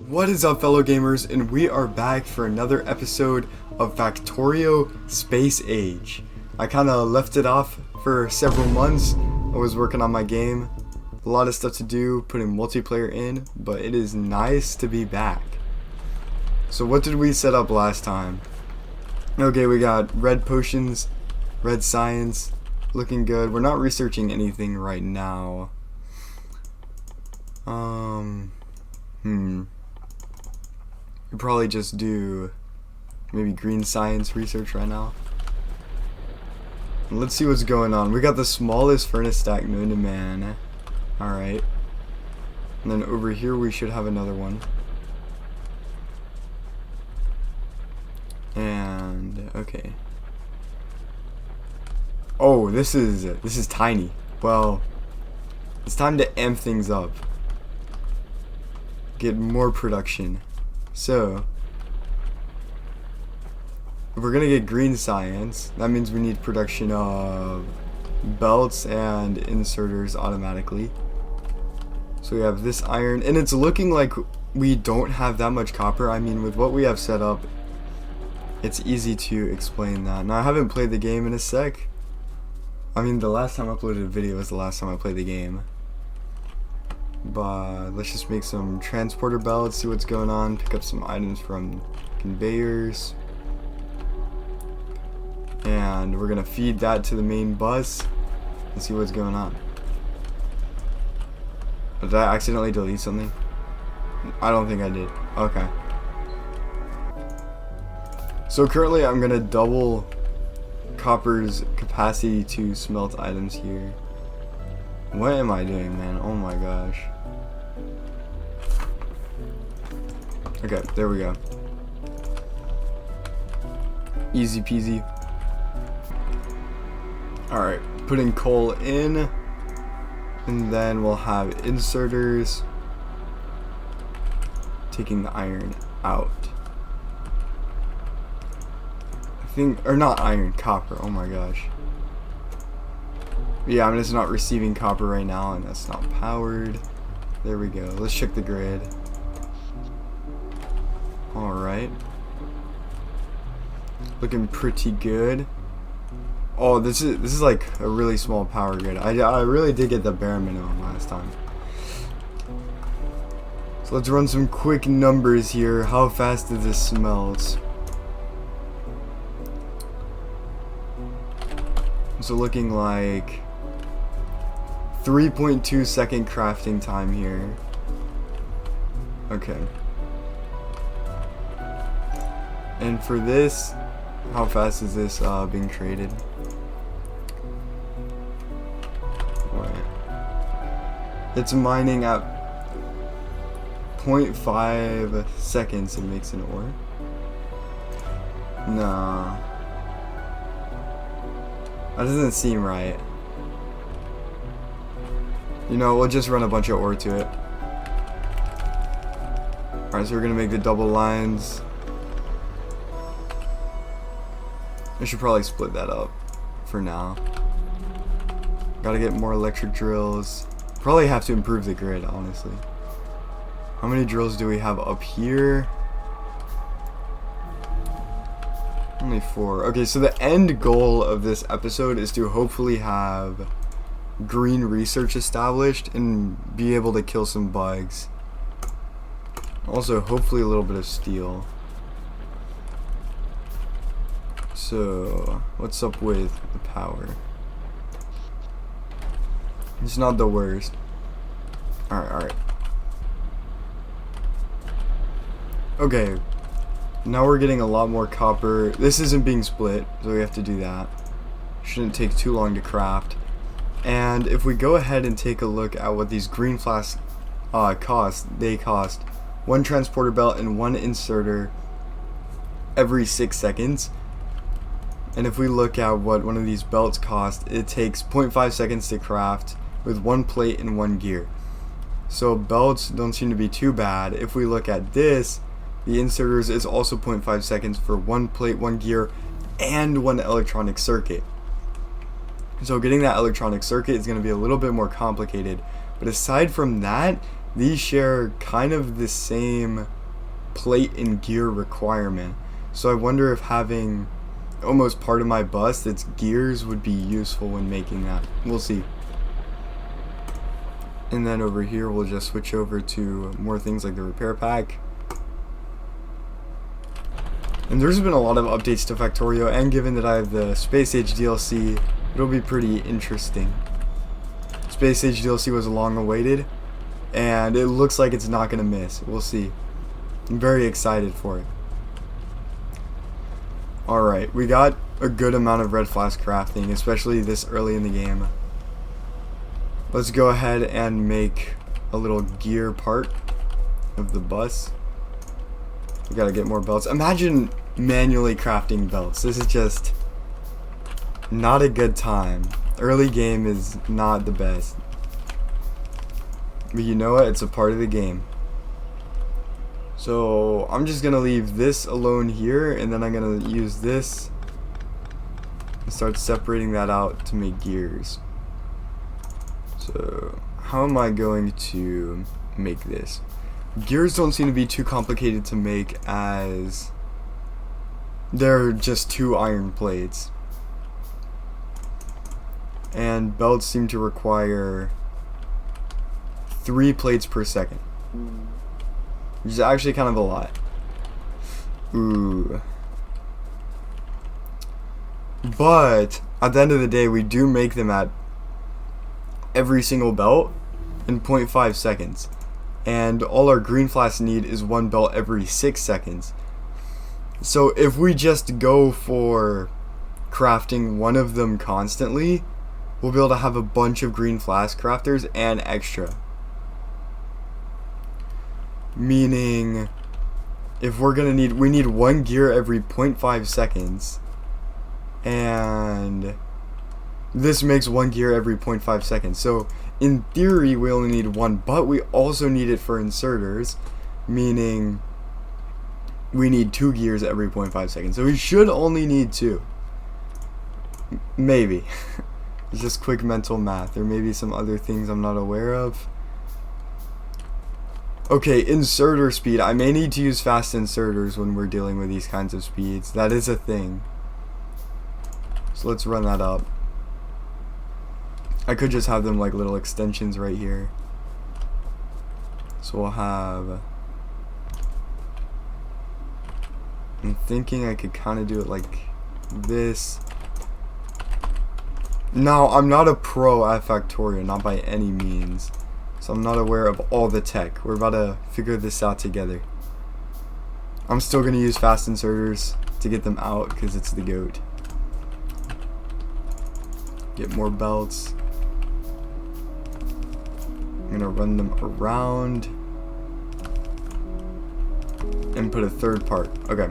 What is up, fellow gamers, and we are back for another episode of Factorio Space Age. I kind of left it off for several months. I was working on my game, a lot of stuff to do, putting multiplayer in, but it is nice to be back. So what did we set up last time? Okay, we got red potions, red science, looking good. We're not researching anything right now. Could probably just do maybe green science research right now. Let's see what's going on. We got the smallest furnace stack known to man. Alright. And then over here we should have another one. And okay. Oh, this is tiny. Well, it's time to amp things up. Get more production. So, if we're gonna get green science, that means we need production of belts and inserters automatically. So we have this iron, and it's looking like we don't have that much copper. I mean, with what we have set up, it's easy to explain that. Now, I haven't played the game in a sec. I mean, the last time I uploaded a video was the last time I played the game. But let's just make some transporter belts, see what's going on, pick up some items from conveyors. And we're gonna feed that to the main bus and see what's going on. Did I accidentally delete something? I don't think I did. Okay. So currently I'm gonna double copper's capacity to smelt items here. What am I doing, man? Oh my gosh. Okay, there we go. Easy peasy. Alright, putting coal in. And then we'll have inserters. Taking the iron out. I think, or not iron, copper. Oh my gosh. Yeah, I'm just not receiving copper right now, and that's not powered. There we go. Let's check the grid. Alright. Looking pretty good. Oh, this is like a really small power grid. I really did get the bare minimum last time. So let's run some quick numbers here. How fast does this smelt? So looking like 3.2 second crafting time here. Okay. And for this, how fast is this being traded? Right. It's mining at 0.5 seconds. It makes an ore. Nah. That doesn't seem right. You know, we'll just run a bunch of ore to it. Alright, so we're gonna make the double lines. I should probably split that up for now. Gotta get more electric drills. Probably have to improve the grid, honestly. How many drills do we have up here? Only 4. Okay, so the end goal of this episode is to hopefully have green research established and be able to kill some bugs. Also, hopefully a little bit of steel. So, what's up with the power? It's not the worst. Alright. Okay. Now we're getting a lot more copper. This isn't being split, so we have to do that. Shouldn't take too long to craft. And if we go ahead and take a look at what these green flasks cost, they cost 1 transporter belt and 1 inserter every 6 seconds. And if we look at what one of these belts cost, it takes 0.5 seconds to craft with 1 plate and 1 gear. So belts don't seem to be too bad. If we look at this, the inserters is also 0.5 seconds for 1 plate, 1 gear, and 1 electronic circuit. So getting that electronic circuit is going to be a little bit more complicated. But aside from that, these share kind of the same plate and gear requirement. So I wonder if having almost part of my bus that's gears would be useful when making that. We'll see. And then over here we'll just switch over to more things like the repair pack. And there's been a lot of updates to Factorio, and given that I have the Space Age DLC, it'll be pretty interesting. Space Age DLC was long awaited, and it looks like it's not going to miss. We'll see. I'm very excited for it. Alright, we got a good amount of red flask crafting, especially this early in the game. Let's go ahead and make a little gear part of the bus. We gotta get more belts. Imagine manually crafting belts. This is just not a good time. Early game is not the best. But you know what? It's a part of the game. So I'm just gonna leave this alone here, and then I'm gonna use this and start separating that out to make gears. So how am I going to make this? Gears don't seem to be too complicated to make, as they're just 2 iron plates. And belts seem to require 3 plates per second, which is actually kind of a lot. Ooh. But at the end of the day, we do make them at every single belt in 0.5 seconds. And all our green flasks need is 1 belt every 6 seconds. So if we just go for crafting one of them constantly, we'll be able to have a bunch of green flask crafters and extra. Meaning, if we're gonna need, we need 1 gear every 0.5 seconds, and this makes 1 gear every 0.5 seconds. So in theory we only need 1, but we also need it for inserters, meaning we need 2 gears every 0.5 seconds. So we should only need 2. Maybe. It's just quick mental math. There may be some other things I'm not aware of. Okay, inserter speed. I may need to use fast inserters when we're dealing with these kinds of speeds. That is a thing. So let's run that up. I could just have them like little extensions right here. So we'll have... I'm thinking I could kind of do it like this. Now, I'm not a pro at Factorio, not by any means. So I'm not aware of all the tech. We're about to figure this out together. I'm still going to use fast inserters to get them out because it's the GOAT. Get more belts. I'm going to run them around and put a 3rd part. Okay.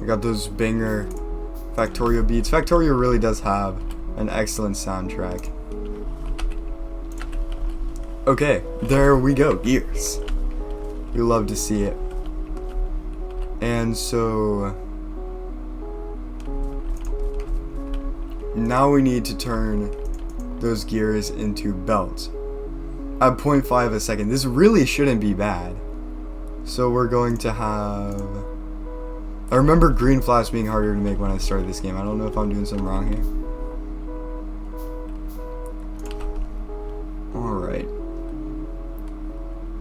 We got those banger Factorio beats. Factorio really does have an excellent soundtrack. Okay, there we go. Gears. We love to see it. And so now we need to turn those gears into belts at 0.5 a second. This really shouldn't be bad. So we're going to have... I remember green flask being harder to make when I started this game. I don't know if I'm doing something wrong here. Alright.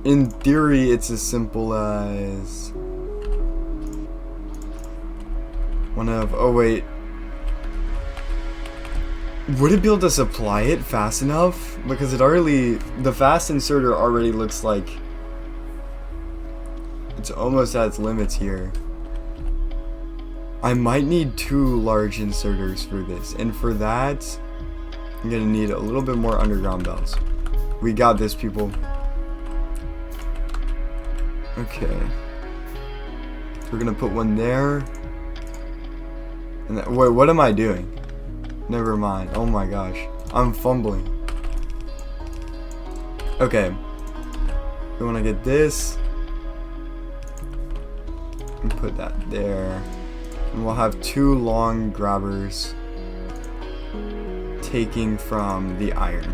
In theory, it's as simple as... one of... oh wait. Would it be able to supply it fast enough? Because it already... the fast inserter already looks like... it's almost at its limits here. I might need 2 large inserters for this. And for that, I'm gonna need a little bit more underground belts. We got this, people. Okay. We're gonna put one there. And then, wait, what am I doing? Never mind. Oh my gosh. I'm fumbling. Okay. We wanna get this. And put that there. And we'll have 2 long grabbers taking from the iron.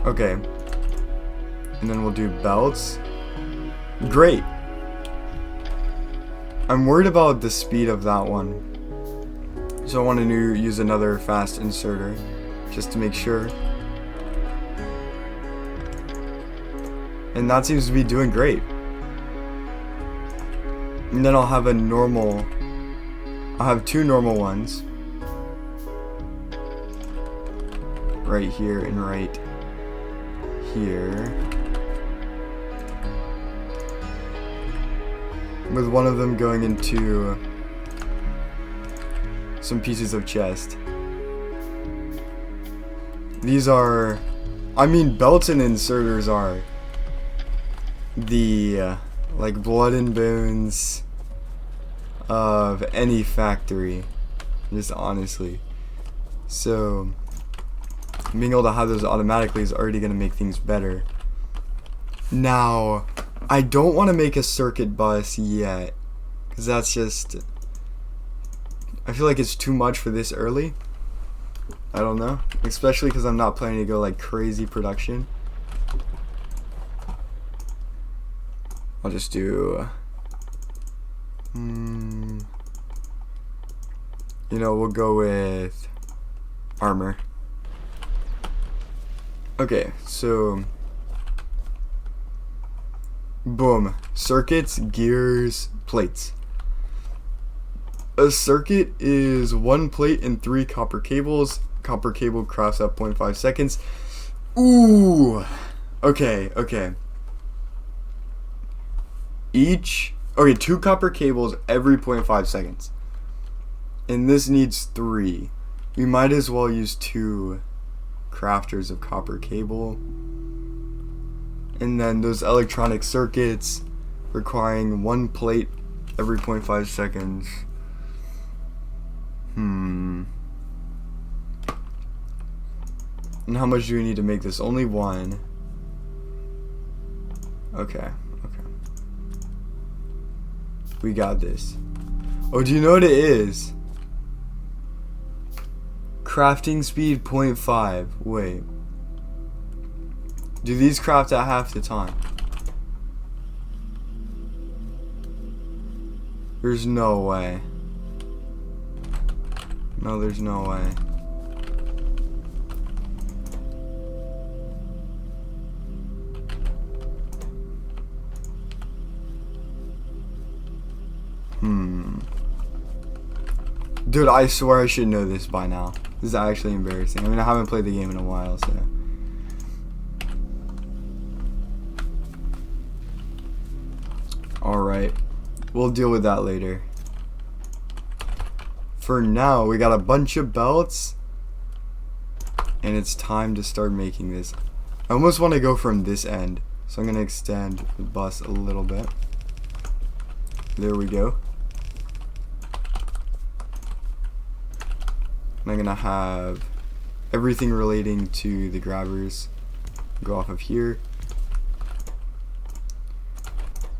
Okay. And then we'll do belts. Great. I'm worried about the speed of that one. So I want to use another fast inserter just to make sure. And that seems to be doing great. And then I'll have a normal, I'll have two normal ones. Right here and right here. With one of them going into some pieces of chest. These are, I mean, belts and inserters are the like blood and bones of any factory, just honestly. So being able to have those automatically is already going to make things better. Now I don't want to make a circuit bus yet, because that's just, I feel like it's too much for this early. I don't know, especially because I'm not planning to go like crazy production. I'll just do, you know, we'll go with armor. Okay, so boom, circuits, gears, plates. A circuit is 1 plate and 3 copper cables. Copper cable crafts at 0.5 seconds. Ooh, okay. Okay, 2 copper cables every 0.5 seconds. And this needs 3. We might as well use 2 crafters of copper cable. And then those electronic circuits requiring 1 plate every 0.5 seconds. And how much do we need to make this? Only 1. Okay. We got this. Oh, do you know what it is? Crafting speed 0.5. Wait. Do these craft at half the time? There's no way. No, there's no way. Dude, I swear I should know this by now. This is actually embarrassing. I mean, I haven't played the game in a while, so. Alright. We'll deal with that later. For now, we got a bunch of belts. And it's time to start making this. I almost want to go from this end. So I'm going to extend the bus a little bit. There we go. And I'm going to have everything relating to the grabbers go off of here.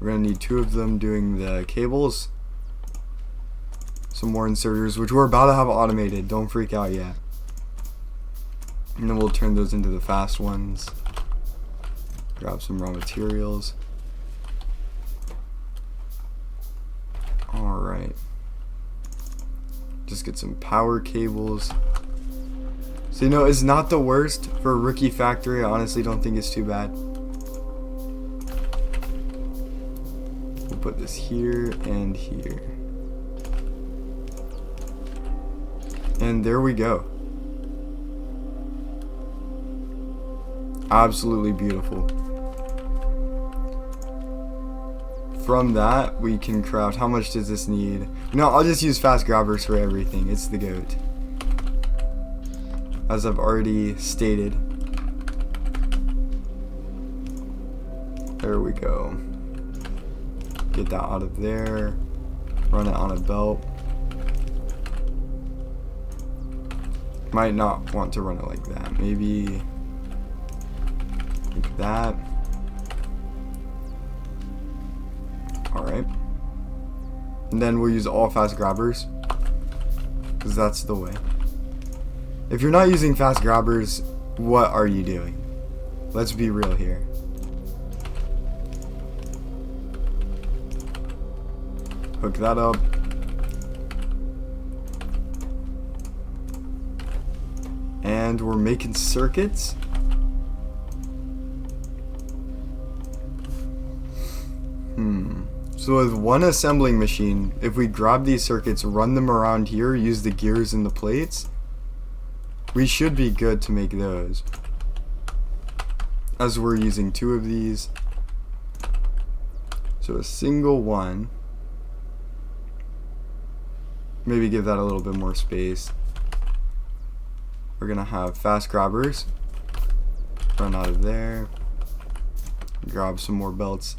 We're going to need 2 of them doing the cables. Some more inserters, which we're about to have automated. Don't freak out yet. And then we'll turn those into the fast ones. Grab some raw materials. Alright. Just get some power cables. So, you know, it's not the worst for a rookie factory. I honestly don't think it's too bad. We'll put this here and here. And there we go. Absolutely beautiful. From that, we can craft. How much does this need? No, I'll just use fast grabbers for everything. It's the GOAT. As I've already stated. There we go. Get that out of there. Run it on a belt. Might not want to run it like that. Maybe like that. Alright. And then we'll use all fast grabbers, because that's the way. If you're not using fast grabbers, what are you doing? Let's be real here. Hook that up. And we're making circuits. So with one assembling machine, if we grab these circuits, run them around here, use the gears and the plates, we should be good to make those. As we're using 2 of these. So a single one. Maybe give that a little bit more space. We're gonna have fast grabbers. Run out of there. Grab some more belts.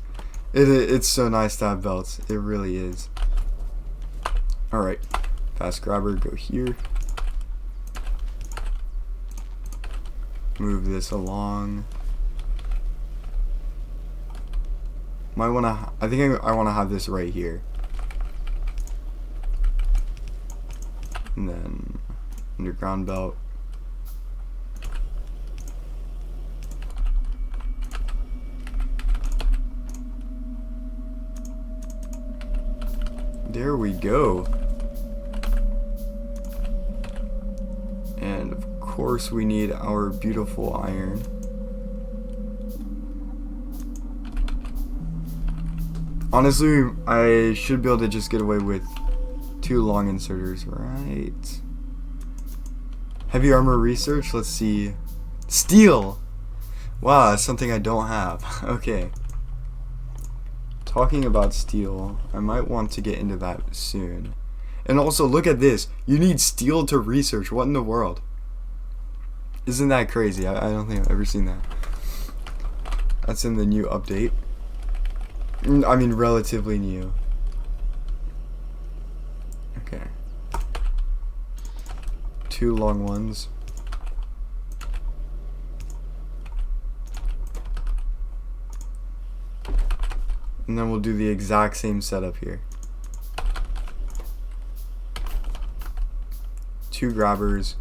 It's so nice to have belts. It really is. Alright. Fast grabber, go here. Move this along. I think I wanna have this right here. And then underground belt. There we go. And of course we need our beautiful iron. Honestly, I should be able to just get away with 2 long inserters, right? Heavy armor research, let's see. Steel! Wow, that's something I don't have. Okay. Talking about steel, I might want to get into that soon. And also, look at this. You need steel to research. What in the world? Isn't that crazy? I don't think I've ever seen that. That's in the new update. I mean, relatively new. Okay. 2 long ones. And then we'll do the exact same setup here. 2 grabbers,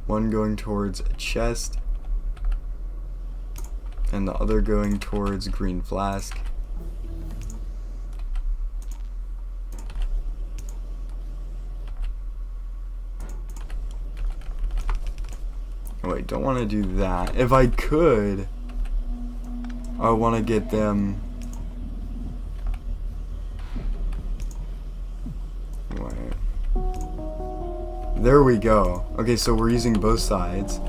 1 going towards a chest, and the other going towards green flask. Oh wait, don't want to do that. If I could, I want to get them. There we go. Okay, so we're using both sides.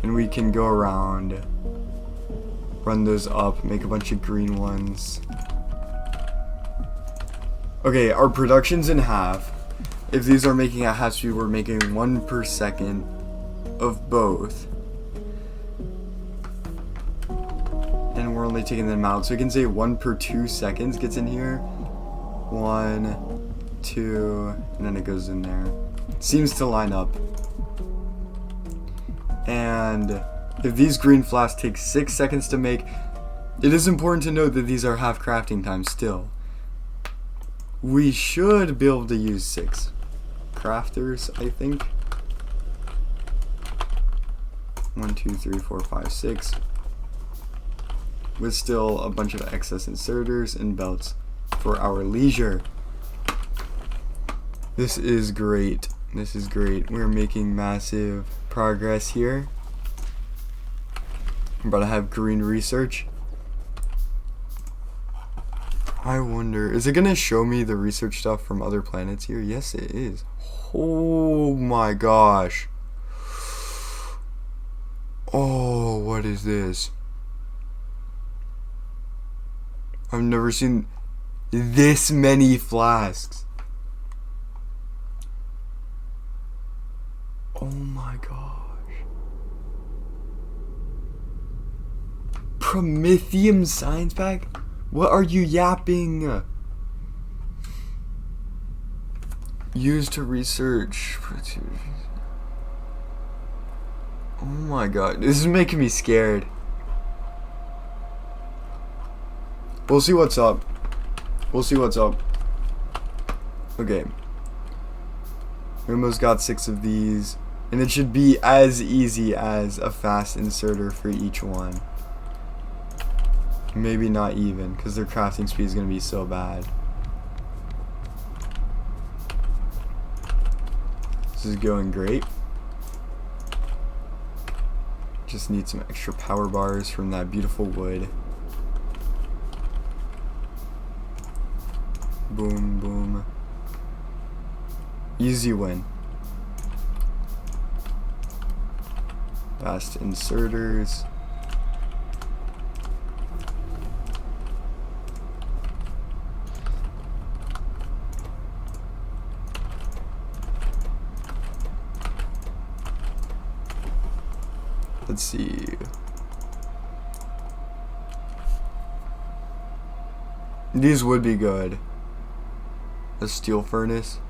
And we can go around, run those up, make a bunch of green ones. Okay, our production's in half. If these are making at half speed, we're making 1 per second of both. And we're only taking them out. So we can say 1 per 2 seconds gets in here. 1, 2, and then it goes in there. Seems to line up. And if these green flasks take 6 seconds to make, it is important to note that these are half crafting time still. We should be able to use 6 crafters, I think. 1, 2, 3, 4, 5, 6. With still a bunch of excess inserters and belts for our leisure. This is great. This is great. We're making massive progress here. I'm about to have green research. I wonder, is it gonna show me the research stuff from other planets here? Yes, it is. Oh my gosh. Oh, what is this? I've never seen this many flasks. Oh my gosh. Promethium science pack? What are you yapping? Used to research. Oh my god. This is making me scared. We'll see what's up. We'll see what's up. Okay. We almost got 6 of these. And it should be as easy as a fast inserter for each one. Maybe not even, because their crafting speed is going to be so bad. This is going great. Just need some extra power bars from that beautiful wood. Boom, boom. Easy win. Fast inserters. Let's see. These would be good. A steel furnace.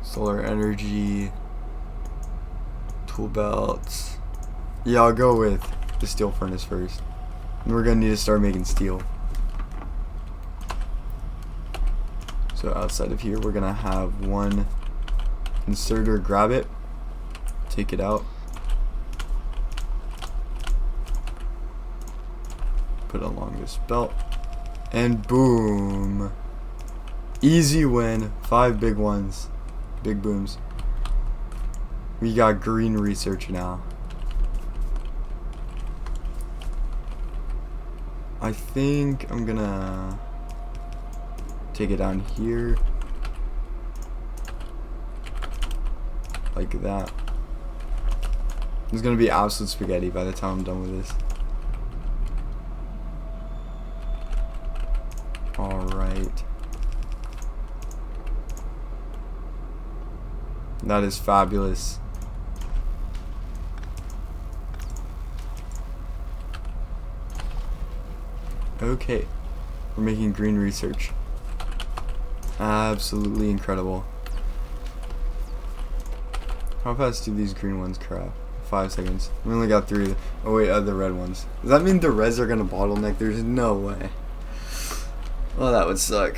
Solar energy. Tool belts. Yeah, I'll go with the steel furnace first. And we're gonna need to start making steel. So outside of here, we're gonna have one inserter grab it, take it out, put it along this belt, and boom. Easy win. 5 big ones. Big booms. We got green research now. I think I'm gonna take it down here. Like that. It's gonna be absolute spaghetti by the time I'm done with this. Alright. That is fabulous. Okay. We're making green research. Absolutely incredible. How fast do these green ones craft? 5 seconds. We only got 3. Oh wait, the red ones. Does that mean the reds are gonna bottleneck? There's no way. Well, that would suck.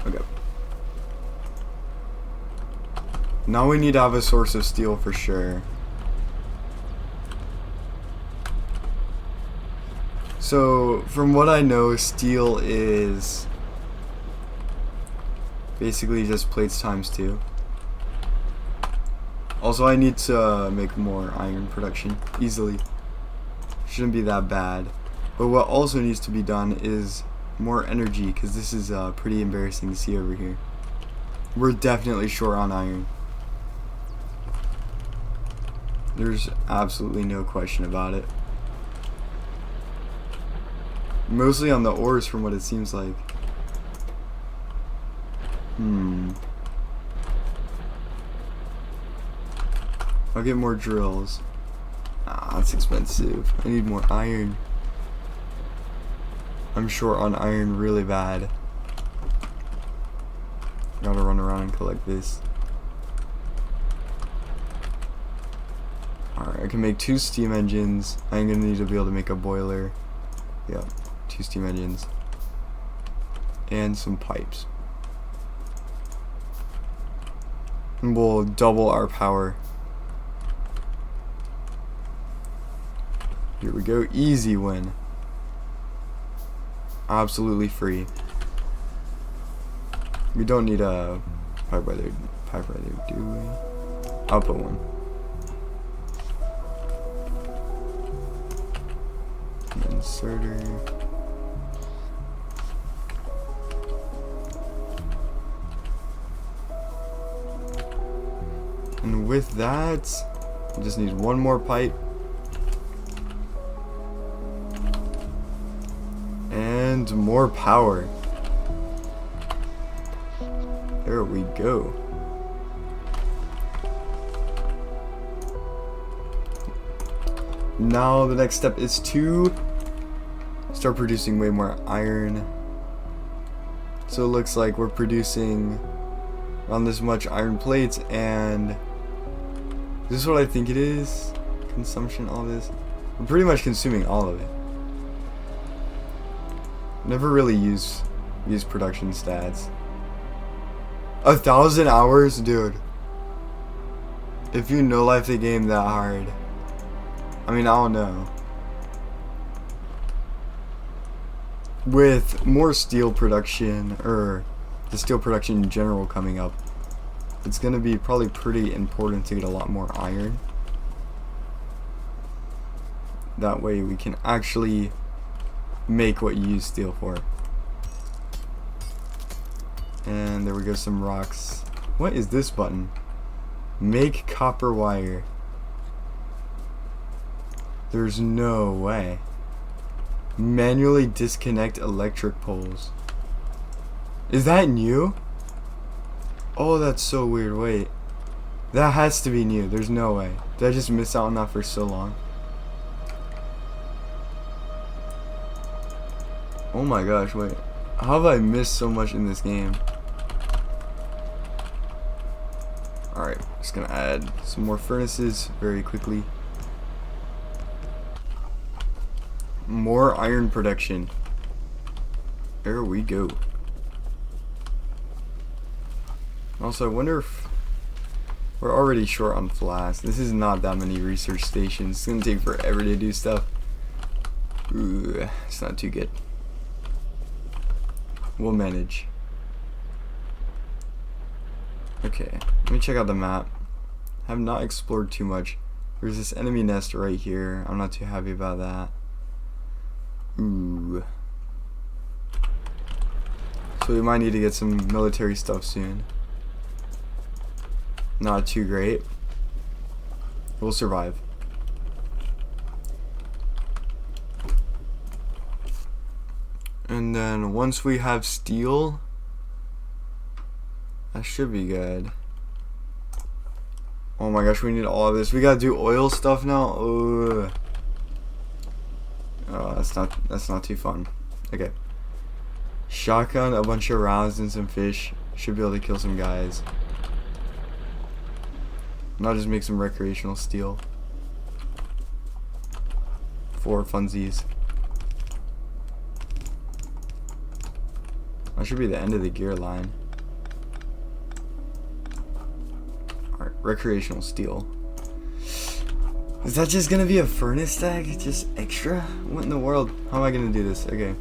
Okay. Now we need to have a source of steel for sure. So, from what I know, steel is basically just plates times 2. Also, I need to make more iron production easily. Shouldn't be that bad. But what also needs to be done is more energy, because this is pretty embarrassing to see over here. We're definitely short on iron. There's absolutely no question about it. Mostly on the ores from what it seems like. I'll get more drills. Ah, that's expensive. I need more iron. I'm short on iron really bad. Gotta run around and collect this. Alright, I can make 2 steam engines. I'm gonna need to be able to make a boiler. Yep, 2 steam engines. And some pipes. And we'll double our power. Here we go, easy win. Absolutely free. We don't need a pipe right there, do we? I'll put one. Inserter. And with that, we just need one more pipe. And more power. There we go. Now the next step is to start producing way more iron. So it looks like we're producing around this much iron plates, and this is what I think it is. Consumption, all this. We're pretty much consuming all of it. Never really use production stats. 1,000 hours, dude. If you no life the game that hard, I mean, I don't know. With more steel production, or the steel production in general coming up, it's gonna be probably pretty important to get a lot more iron. That way we can actually make what you use steel for. And there we go, some rocks. What is this button? Make copper wire. There's no way. Manually disconnect electric poles. Is that new? Oh, that's so weird. Wait. That has to be new. There's no way. Did I just miss out on that for so long? Oh my gosh, wait. How have I missed so much in this game? Alright, just gonna add some more furnaces very quickly. More iron production. There we go. Also, I wonder if we're already short on flasks. This is not that many research stations. It's gonna take forever to do stuff. Ooh, it's not too good. We'll manage. Okay, let me check out the map. I have not explored too much. There's this enemy nest right here. I'm not too happy about that. Ooh. So we might need to get some military stuff soon. Not too great. We'll survive. And then once we have steel, that should be good. Oh my gosh, we need all of this. We gotta do oil stuff now. Ugh. Oh, that's not too fun. Okay. Shotgun, a bunch of rounds and some fish. Should be able to kill some guys. Now just make some recreational steel for funsies. That should be the end of the gear line. Alright, recreational steel. Is that just gonna be a furnace stack? Just extra? What in the world? How am I gonna do this? Okay.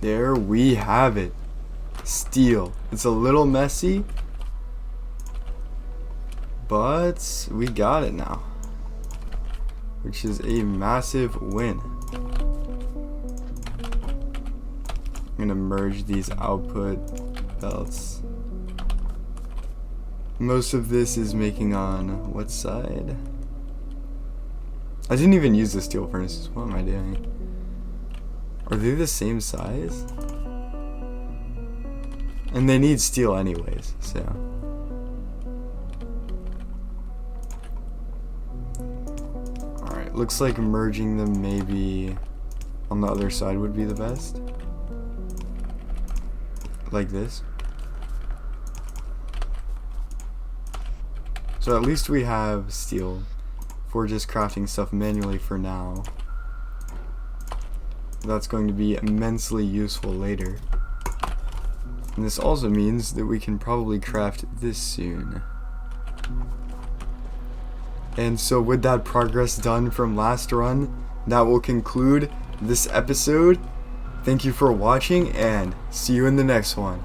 There we have it. Steel. It's a little messy, but we got it now, which is a massive win. I'm gonna merge these output belts. Most of this is making on what side? I didn't even use the steel furnaces. What am I doing? Are they the same size? And they need steel anyways, so. Alright, looks like merging them maybe on the other side would be the best. Like this. So at least we have steel for just crafting stuff manually for now. That's going to be immensely useful later. And this also means that we can probably craft this soon. And so with that progress done from last run, that will conclude this episode. Thank you for watching and see you in the next one.